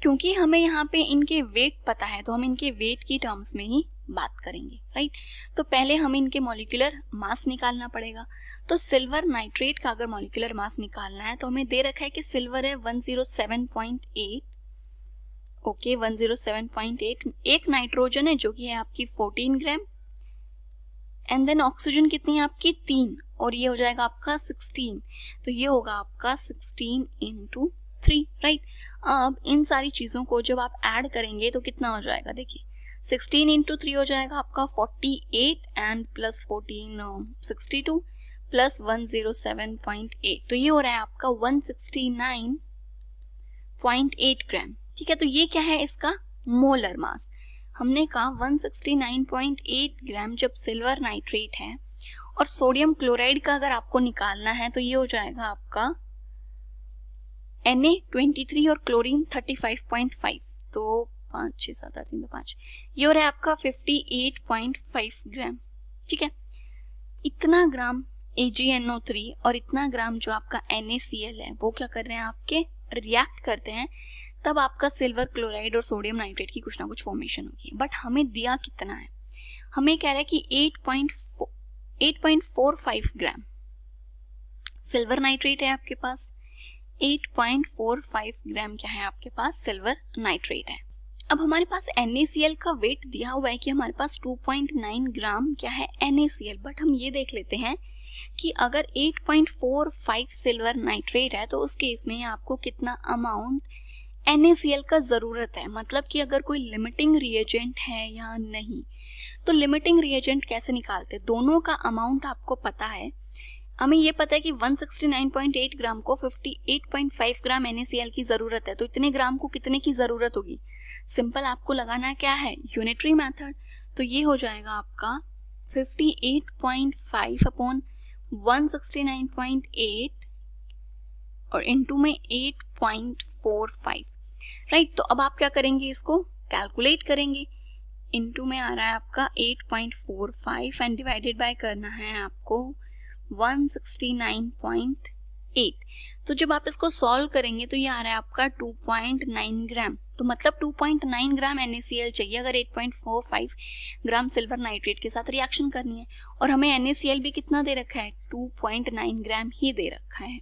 क्योंकि हमें यहाँ पे इनके वेट पता है तो हम इनके वेट की टर्म्स में ही बात करेंगे, राइट। तो पहले हमें इनके मॉलिक्यूलर मास निकालना पड़ेगा। तो सिल्वर नाइट्रेट का अगर मॉलिक्यूलर मास निकालना है तो हमें दे रखा है कि सिल्वर है 107.8, ओके 107.8, एक नाइट्रोजन है जो कि है आपकी 14 ग्राम, एंड देन ऑक्सीजन कितनी है आपकी 3, और ये हो जाएगा आपका 16, तो ये होगा आपका 16 into 3, राइट। अब इन सारी चीजों को जब आप ऐड करेंगे तो कितना हो जाएगा, देखिए 16 into 3 हो जाएगा आपका 48 एंड प्लस 14 62 प्लस 107.8, तो ये हो रहा है आपका 169.8 ग्राम, ठीक है। तो ये क्या है, इसका मोलर मास। हमने कहा 169.8 ग्राम जब सिल्वर नाइट्रेट है, और सोडियम क्लोराइड का अगर आपको निकालना है तो ये हो जाएगा आपका Na23 और क्लोरीन 35.5, तो 5 6 7 8 3 5, ये हो रहा है आपका 58.5 ग्राम, ठीक है। इतना ग्राम AgNO3 और इतना ग्राम जो आपका NaCl है वो क्या कर रहे हैं, आपके रिएक्ट करते हैं, तब आपका सिल्वर क्लोराइड और सोडियम नाइट्रेट की कुछ ना कुछ फॉर्मेशन होगी। बट हमें दिया कितना है, हमें कह रहा है कि 8.45 ग्राम सिल्वर नाइट्रेट है आपके पास, 8.45 ग्राम क्या है आपके पास, सिल्वर नाइट्रेट है। अब हमारे पास NaCl का वेट दिया हुआ है कि हमारे पास 2.9 ग्राम क्या है NaCl, बट हम ये देख लेते हैं कि अगर 8.45 सिल्वर नाइट्रेट है तो उस केस में आपको कितना अमाउंट NaCl का जरूरत है, मतलब कि अगर कोई लिमिटिंग रिएजेंट है या नहीं। तो लिमिटिंग रिएजेंट कैसे निकालते, दोनों का अमाउंट आपको पता है। हमें ये पता है कि 169.8 ग्राम को 58.5 ग्राम NaCl की जरूरत है, तो इतने ग्राम को कितने की जरूरत होगी, सिंपल आपको लगाना क्या है, यूनिटरी मेथड। तो ये हो जाएगा आपका 58.5 अपॉन 169.8 और इनटू में 8.45, राइट। तो अब आप क्या करेंगे, इसको कैलकुलेट करेंगे। इनटू में आ रहा है आपका 8.45 एंड डिवाइडेड बाय करना है आपको 169.8। तो जब आप इसको सॉल्व करेंगे तो ये आ रहा है आपका 2.9 ग्राम, तो मतलब 2.9 ग्राम NaCl चाहिए अगर 8.45 ग्राम सिल्वर नाइट्रेट के साथ रिएक्शन करनी है, और हमें NaCl भी कितना दे रखा है, 2.9 ग्राम ही दे रखा है।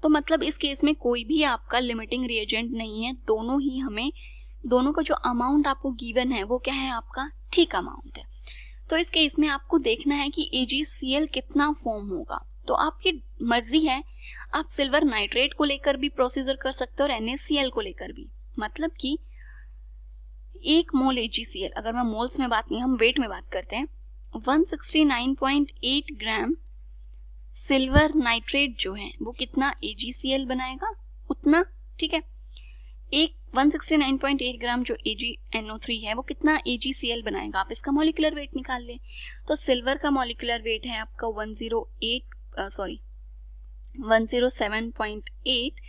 तो मतलब इस केस में कोई भी आपका लिमिटिंग रिएजेंट नहीं है, दोनों ही हमें, दोनों का जो अमाउंट आपको गिवन है वो क्या है आपका ठीक अमाउंट है। तो इस केस में आपको देखना है कि AgCl कितना फॉर्म होगा, तो आपकी मर्जी है, आप सिल्वर नाइट्रेट को लेकर भी प्रोसीजर कर सकते हो और NaCl को लेकर भी। मतलब कि 1 मोल AgCl, अगर मैं मोल्स में बात नहीं, हम वेट में बात करते हैं, 169.8 ग्राम सिल्वर नाइट्रेट जो है वो कितना AgCl बनाएगा, उतना, ठीक है। एक 169.8 ग्राम जो AgNO3 है वो कितना AgCl बनाएगा, आप इसका मॉलिक्यूलर वेट निकाल लें। तो सिल्वर का मॉलिक्यूलर वेट है आपका 107.8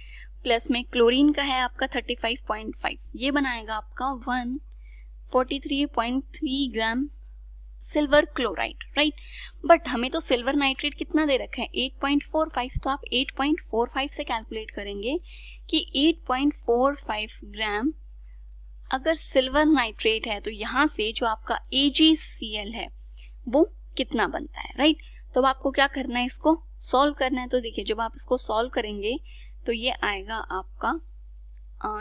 प्लस में क्लोरीन का है आपका 35.5, ये बनाएगा आपका 43.3 ग्राम सिल्वर क्लोराइड, राइट। बट हमें तो सिल्वर नाइट्रेट कितना दे रखा है 8.45, तो आप 8.45 से कैलकुलेट करेंगे कि 8.45 ग्राम अगर सिल्वर नाइट्रेट है तो यहाँ से जो आपका AgCl है वो कितना बनता है, राइट। तो अब आपको क्या करना है, इसको सॉल्व करना है। तो देखिए जब आप इसको सॉल्व करेंगे तो ये आएगा आपका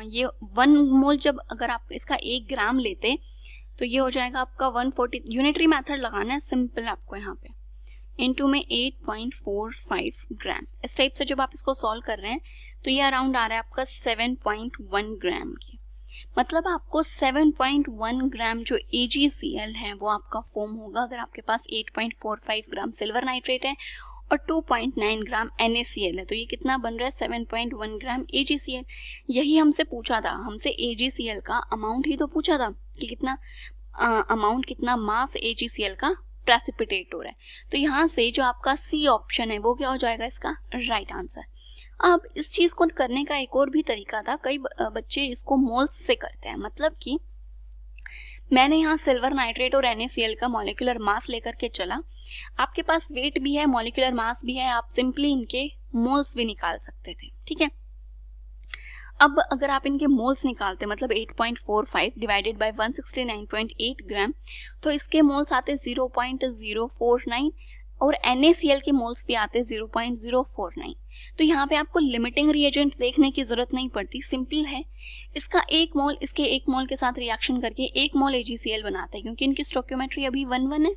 ये 1 मोल, जब अगर आप इसका 1 ग्राम लेते तो ये हो जाएगा आपका 140, यूनिटरी मेथड लगाना है सिंपल आपको यहाँ पे, इनटू में 8.45 ग्राम। इस टाइप से जब आप इसको सॉल्व कर रहे हैं तो ये अराउंड आ रहा है आपका 7.1 ग्राम की। मतलब आपको 7.1 ग्राम जो AgCl है वो आपका फॉर्म होगा अगर आपके पास 8.45 ग्राम सिल्वर नाइट्रेट है और 2.9 ग्राम NaCl है। तो ये कितना बन रहा है 7.1 ग्राम AgCl। यही हमसे पूछा था, हमसे AgCl का अमाउंट ही तो पूछा था कि कितना अमाउंट, कितना मास AgCl का प्रेसिपिटेट हो रहा है। तो यहाँ से जो आपका C ऑप्शन है वो क्या हो जाएगा इसका राइट आंसर। अब इस चीज को करने का एक और भी तरीका था, कई बच्चे इसको मोल्स से करते हैं। मतलब कि मैंने यहाँ सिल्वर नाइट्रेट और NaCl का मॉलिक्यूलर मास लेकर के चला, आपके पास वेट भी है, मॉलिक्यूलर मास भी है, आप सिंपली इनके मोल्स भी निकाल सकते थे, ठीक है। अब अगर आप इनके मोल्स निकालते मतलब 8.45 डिवाइडेड बाय 169.8 ग्राम, तो इसके मोल्स आते 0.049 और NaCl के मोल्स भी आते 0.049। तो यहाँ पे आपको लिमिटिंग रिएजेंट देखने की जरूरत नहीं पड़ती, सिंपल है। इसका 1 मोल इसके 1 मोल के साथ रिएक्शन करके 1 मोल AgCl बनाते हैं, क्योंकि इनकी स्टोइकियोमेट्री अभी 1:1 है।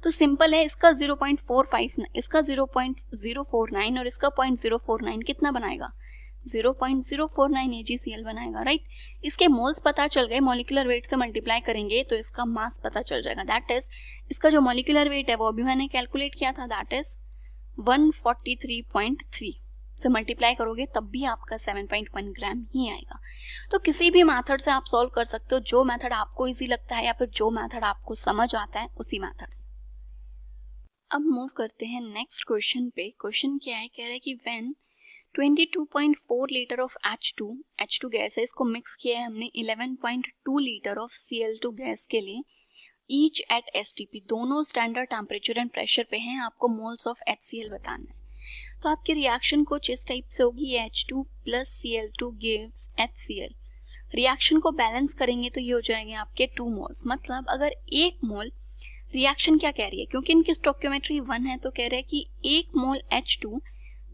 तो सिंपल है, इसका 0.45, इसका 0.049 और इसका 0.049 कितना बनाएगा 0.049 AgCl बनाएगा, राइट। इसके मोल्स पता चल गए, मॉलिक्यूलर वेट से मल्टीप्लाई करेंगे तो इसका मास पता चल जाएगा। दैट इज इसका जो मॉलिक्यूलर वेट है वो अभी मैंने कैलकुलेट किया था, दैट इज 143.3 से मल्टीप्लाई करोगे तब भी आपका 7.1 ग्राम ही आएगा। तो किसी भी मेथड से आप सॉल्व कर सकते हो, जो मेथड आपको इजी लगता है या फिर जो मेथड आपको समझ आता है उसी मेथड से। अब मूव करते हैं नेक्स्ट क्वेश्चन पे। क्वेश्चन क्या है, कह रहा है कि when 22.4 litre of H2 gas है, इसको मिक्स किया है हमने 11.2 लीटर ऑफ Cl2 गैस के लिए, ईच एट STP, दोनों स्टैंडर्ड टेम्परेचर एंड प्रेशर पे हैं, आपको मोल्स ऑफ HCl बताना है। तो आपकी रिएक्शन कुछ इस टाइप से होगी, H2 plus Cl2 gives HCl। Reaction को बैलेंस करेंगे तो ये हो जाएंगे आपके 2 मोल्स। मतलब अगर 1 मोल, रिएक्शन क्या कह रही है, क्योंकि इनकी स्टोइकियोमेट्री 1 है तो कह रहे हैं कि 1 मोल H2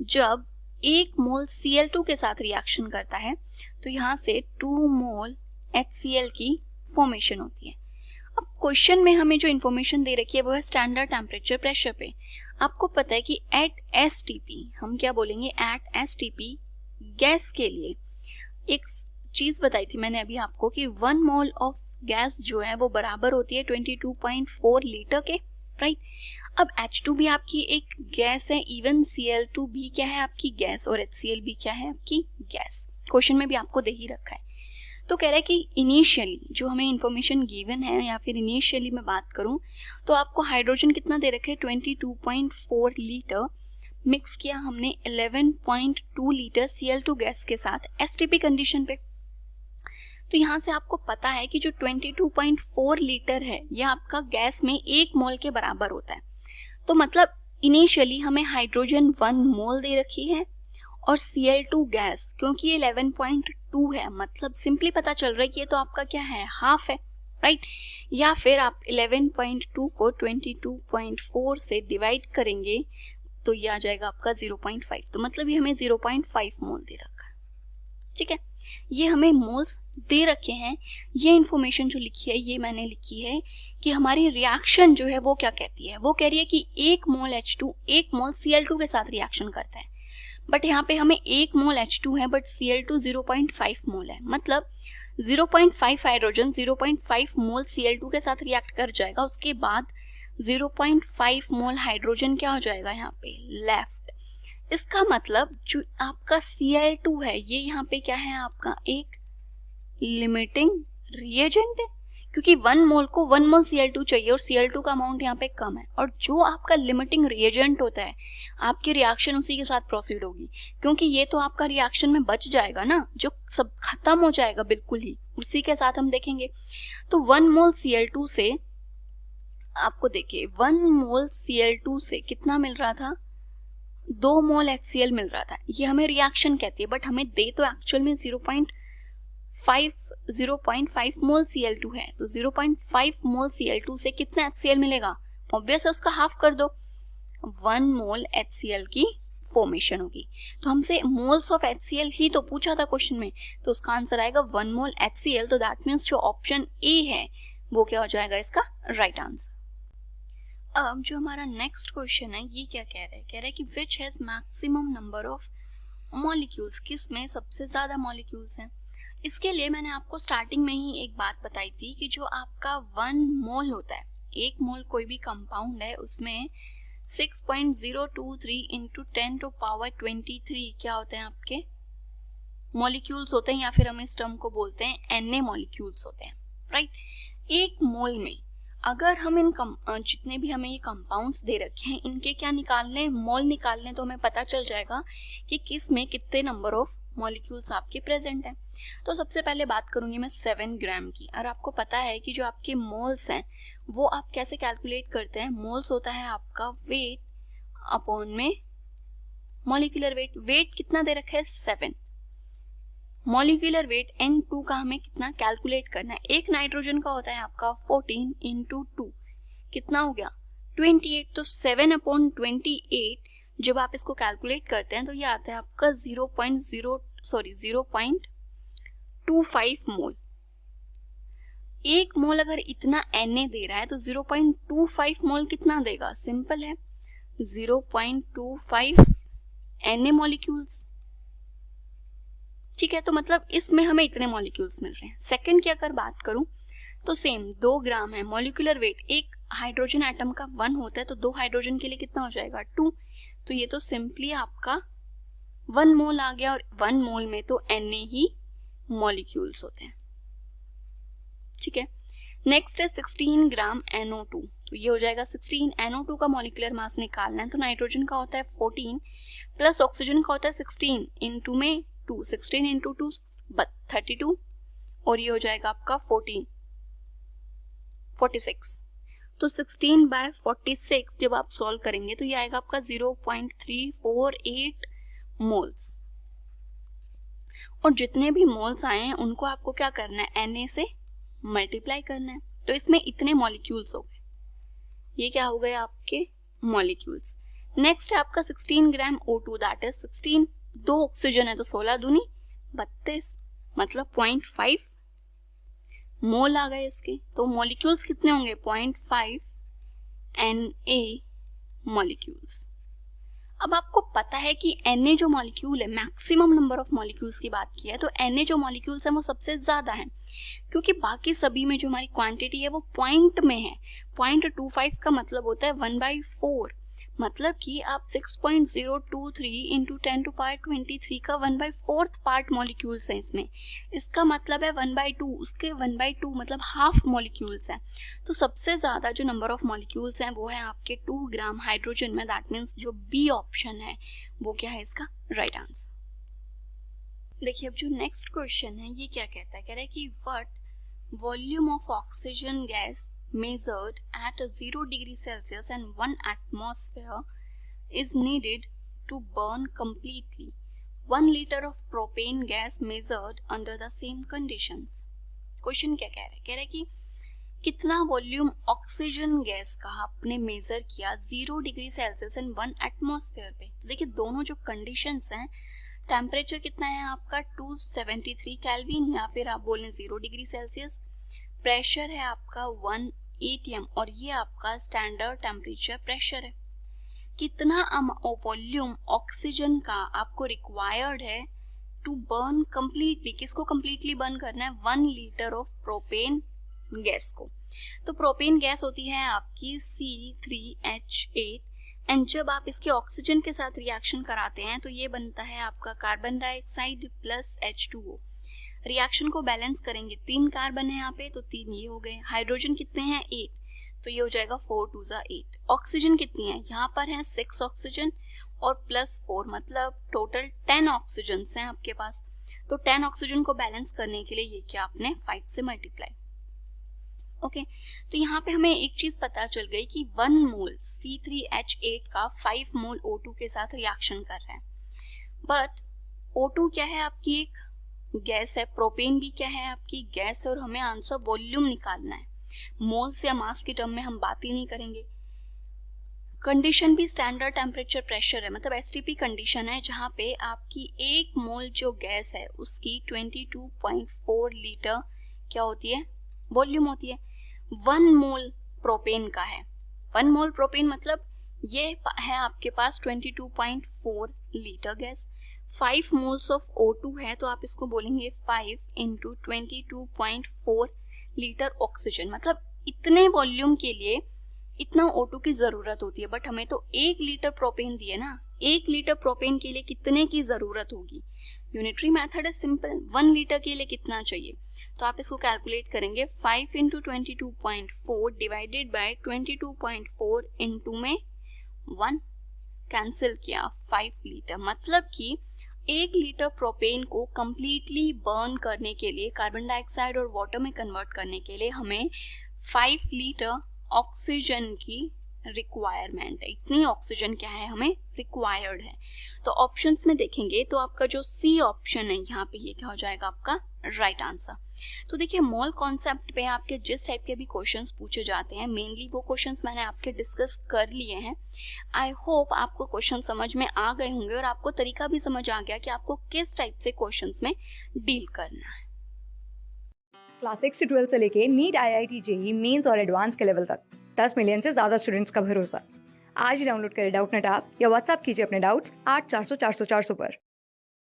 जब 1 मोल Cl2 के साथ रिएक्शन करता है तो यहाँ से 2 मोल HCl की फॉर्मेशन होती है। अब क्वेश्चन में हमें जो इन्फॉर्मेशन दे रखी है वो है स्टैंडर्ड टेम्परेचर प्रेशर पे। आपको पता है कि एट STP, हम क्या बोलेंगे एट STP गैस के लिए एक चीज बताई थी मैंने अभी आपको कि 1 मोल ऑफ गैस जो है वो बराबर होती है 22.4 लीटर के, राइट। अब H2 भी आपकी एक गैस है, इवन Cl2 भी क्या है आपकी गैस और HCl भी क्या है आपकी गैस। क्वेश्चन में भी आपको दे ही रखा है। तो कह रहा है कि इनिशियली जो हमें इंफॉर्मेशन गिवन है या फिर इनिशियली मैं बात करूं तो आपको हाइड्रोजन कितना दे रखे 22.4 लीटर, मिक्स किया हमने 11.2 लीटर Cl2 गैस के साथ STP कंडीशन पे। तो यहाँ से आपको पता है कि जो 22.4 लीटर है यह आपका गैस में 1 मोल के बराबर होता है। तो मतलब इनिशियली हमें हाइड्रोजन 1 मोल दे रखी है और Cl2 गैस क्योंकि ये 11.2 है, मतलब सिंपली पता चल रहा है कि ये तो आपका क्या है हाफ है, राइट। या फिर आप 11.2 को 22.4 से डिवाइड करेंगे तो ये आ जाएगा आपका 0.5। तो मतलब ये हमें 0.5 मोल दे रखा है, ठीक है। ये हमें मोल्स दे रखे हैं। ये इंफॉर्मेशन जो लिखी है ये मैंने लिखी है कि हमारी रिएक्शन जो है वो क्या कहती है, वो कह रही है कि 1 मोल H2 1 मोल Cl2 के साथ रिएक्शन करता है। बट यहाँ पे हमें 1 मोल H2 है बट Cl2 0.5 मोल है, मतलब 0.5 हाइड्रोजन 0.5 मोल Cl2 के साथ रिएक्ट कर जाएगा, उसके बाद 0.5 मोल हाइड्रोजन क्या हो जाएगा यहाँ पे लेफ्ट। इसका मतलब जो आपका Cl2 है ये यहाँ पे क्या है आपका एक लिमिटिंग रिएजेंट है, क्योंकि 1 मोल को 1 मोल Cl2 चाहिए और Cl2 का अमाउंट यहाँ पे कम है, और जो आपका लिमिटिंग रिएजेंट होता है आपकी रिएक्शन उसी के साथ प्रोसीड होगी, क्योंकि ये तो आपका रिएक्शन में बच जाएगा ना, जो सब खत्म हो जाएगा बिल्कुल ही, उसी के साथ हम देखेंगे। तो 1 मोल Cl2 से आपको देखिए 1 मोल Cl2 से कितना मिल रहा था, 2 मोल HCl मिल रहा था। ये हमें रिएक्शन कहती है, बट हमें दे तो एक्चुअल में 0.5 मोल Cl2 है। तो 0.5 मोल Cl2 से कितना HCl मिलेगा, ऑब्वियस है उसका हाफ कर दो, 1 मोल HCl की फॉर्मेशन होगी। तो हमसे मोल्स ऑफ HCl ही तो पूछा था क्वेश्चन में, तो उसका आंसर आएगा 1 मोल HCl। तो दैट मीन्स जो ऑप्शन ए है वो क्या हो जाएगा इसका राइट आंसर। अब जो हमारा नेक्स्ट क्वेश्चन है ये क्या कह रहा है, कह रहा है कि which has maximum number of molecules, किस में सबसे ज्यादा मॉलिक्यूल्स हैं। इसके लिए मैंने आपको स्टार्टिंग में ही एक बात बताई थी कि जो आपका 1 मोल होता है, 1 मोल कोई भी कंपाउंड है उसमें 6.023 इंटू 10 टू पावर 23 क्या होते हैं आपके मॉलिक्यूल्स होते हैं, या फिर हम इस टर्म को बोलते हैं Na मॉलिक्यूल्स होते हैं, राइट। 1 मोल में अगर हम इन जितने भी हमें ये कंपाउंड्स दे रखे हैं इनके क्या निकालने, मोल निकालने, तो हमें पता चल जाएगा कि किस में कितने नंबर ऑफ मॉलिक्यूल्स आपके प्रेजेंट हैं। तो सबसे पहले बात करूंगी मैं 7 ग्राम की, और आपको पता है कि जो आपके मोल्स हैं वो आप कैसे कैलकुलेट करते हैं, मोल्स होता है आपका वेट अपॉन में मॉलिक्यूलर वेट। वेट कितना दे रखा है 7, मॉलिक्यूलर वेट N2 का हमें कितना कैलकुलेट करना है। एक नाइट्रोजन का होता है आपका 14 इंटू 2 कितना हो गया 28, तो 7/28 जब आप इसको कैलकुलेट करते हैं तो ये आता है आपका 0.25 मोल। एक मोल अगर इतना Na दे रहा है तो 0.25 मोल कितना देगा, सिंपल है 0.25 Na मॉलिक्यूल्स, ठीक है। तो मतलब इसमें हमें इतने मॉलिक्यूल्स मिल रहे हैं। सेकंड की अगर बात करूं तो सेम 2 ग्राम है, मॉलिक्यूलर वेट एक हाइड्रोजन एटम का 1 होता है, तो 2 हाइड्रोजन के लिए कितना हो जाएगा 2, तो ये तो सिंपली आपका 1 मोल आ गया, और 1 मोल में तो Na ही मॉलिक्यूल्स होते हैं, ठीक है। नेक्स्ट है 16 ग्राम NO2, तो ये हो जाएगा 16, NO2 का मॉलिक्यूलर मास निकालना है, तो नाइट्रोजन का होता है 14 प्लस ऑक्सीजन का होता है 16 इंटू में 2, 16 इंटू 2 32, और ये हो जाएगा आपका 46। तो 16/46 जब आप सॉल्व करेंगे तो ये आएगा आपका 0.348 मोल्स, और जितने भी मोल्स आए हैं उनको आपको क्या करना है Na से मल्टीप्लाई करना है। तो इसमें इतने मॉलिक्यूल्स हो गए, ये क्या हो गए आपके मॉलिक्यूल्स। नेक्स्ट है आपका 16 ग्राम O2, दैट इज 16, 2 ऑक्सीजन है तो 16 दूनी 32, मतलब 0.5 मोल आ गए इसके। तो मॉलिक्यूल्स कितने होंगे 0.5 Na मॉलिक्यूल्स। अब आपको पता है कि Na जो मॉलिक्यूल है, मैक्सिमम नंबर ऑफ मॉलिक्यूल्स की बात की है, तो Na जो मॉलिक्यूल्स है वो सबसे ज्यादा है, क्योंकि बाकी सभी में जो हमारी क्वांटिटी है वो पॉइंट में है। 0.25 का मतलब होता है 1/4, मतलब कि आप 6.023 इंटू 10 टू पावर 23 का 1/4 पार्ट मॉलिक्यूल्स है इसमें। इसका मतलब है 1/2, उसके 1/2 मतलब हाफ मॉलिक्यूल्स है। तो सबसे ज्यादा जो नंबर ऑफ मॉलिक्यूल्स हैं वो है आपके 2 ग्राम हाइड्रोजन में, दैट मीन्स जो बी ऑप्शन है वो क्या है इसका राइट आंसर। देखिए अब जो नेक्स्ट क्वेश्चन है ये क्या कहता है, कह रहा है कि what volume of oxygen gas measured at 0 degree Celsius and 1 atmosphere is needed to burn completely 1 liter of propane gas measured under the same conditions। Question क्या कह रहा है, कह रहा है कि कितना वॉल्यूम ऑक्सीजन गैस का आपने मेजर किया 0 डिग्री सेल्सियस एंड 1 एटमॉस्फेयर पे। तो देखिए दोनों जो कंडीशंस हैं, टेम्परेचर कितना है आपका 273 केल्विन या फिर आप बोलें 0 डिग्री सेल्सियस, प्रेशर है आपका 1 atm और ये आपका स्टैंडर्ड टेम्परेचर प्रेशर है। कितना वॉल्यूम ऑक्सीजन का आपको रिक्वायर्ड है टू बर्न कंप्लीटली, किसको कंप्लीटली बर्न करना है 1 लीटर ऑफ प्रोपेन गैस को। तो प्रोपेन गैस होती है आपकी C3H8 एंड जब आप इसके ऑक्सीजन के साथ रिएक्शन कराते हैं तो ये बनता है आपका carbon dioxide plus H2O, reaction को बैलेंस करेंगे, 3 कार्बन है यहाँ पे तो 3 ये हो गए, हाइड्रोजन कितने हैं 8 तो ये हो जाएगा 4 2 जा 8। ऑक्सीजन कितनी है, यहाँ पर है 6 ऑक्सीजन और प्लस 4 मतलब टोटल 10 ऑक्सीजन हैं आपके पास। तो 10 ऑक्सीजन को बैलेंस करने के लिए ये क्या आपने 5 से मल्टीप्लाई। ओके तो यहाँ पे हमें एक चीज पता चल गई कि 1 मोल C3H8 का 5 मोल O2 के साथ रिएक्शन कर रहा है। बट O2 क्या है, आपकी एक गैस है, प्रोपेन भी क्या है, आपकी गैस है, और हमें आंसर वॉल्यूम निकालना है। मोल्स या मास की टर्म में हम बात ही नहीं करेंगे। कंडीशन भी स्टैंडर्ड टेम्परेचर प्रेशर है, मतलब एसटीपी कंडीशन है, जहाँ पे आपकी 1 मोल जो गैस है उसकी 22.4 लीटर क्या होती है, वॉल्यूम होती है। 1 मोल प्रोपेन का है, 1 मोल प्रोपेन मतलब ये है आपके पास 22.4 litre gas. 5 moles of O2 है तो आप इसको बोलेंगे 5 इंटू 22.4 लीटर ऑक्सीजन, मतलब इतने वॉल्यूम के लिए इतना O2 की जरूरत होती है। बट हमें तो 1 लीटर प्रोपेन दिए ना, 1 लीटर प्रोपेन के लिए कितने की जरूरत होगी। यूनिटरी मेथड है सिंपल, 1 लीटर के लिए कितना चाहिए, तो आप इसको कैलकुलेट करेंगे 5 इंटू 22.4 डिवाइडेड बाय 22.4 इंटू में 1 कैंसिल किया 5 लीटर, मतलब कि 1 लीटर प्रोपेन को कंप्लीटली बर्न करने के लिए, कार्बन डाइऑक्साइड और वाटर में कन्वर्ट करने के लिए हमें 5 लीटर ऑक्सीजन की रिक्वायरमेंट है। इतनी ऑक्सीजन क्या है हमें रिक्वायर्ड है। तो ऑप्शंस में देखेंगे तो आपका जो सी ऑप्शन है यहाँ पे ये क्या हो जाएगा आपका राइट आंसर। तो देखिए मोल कॉन्सेप्ट पे आपके जिस टाइप के भी क्वेश्चंस पूछे जाते हैं मेनली वो क्वेश्चंस मैंने आपके डिस्कस कर लिए हैं। आई होप आपको क्वेश्चन समझ में आ गए होंगे और आपको तरीका भी समझ आ गया कि आपको किस टाइप से क्वेश्चंस में डील करना है। क्लास 6 से 12 से लेके नीट, IIT, JEE मेंस और एडवांस के लेवल तक 10 मिलियन से ज़्यादा स्टूडेंट्स का भरोसा। आज ही डाउनलोड करें डाउटनेट ऐप या व्हाट्सएप कीजिए अपने डाउट्स 8400 400 400 पर।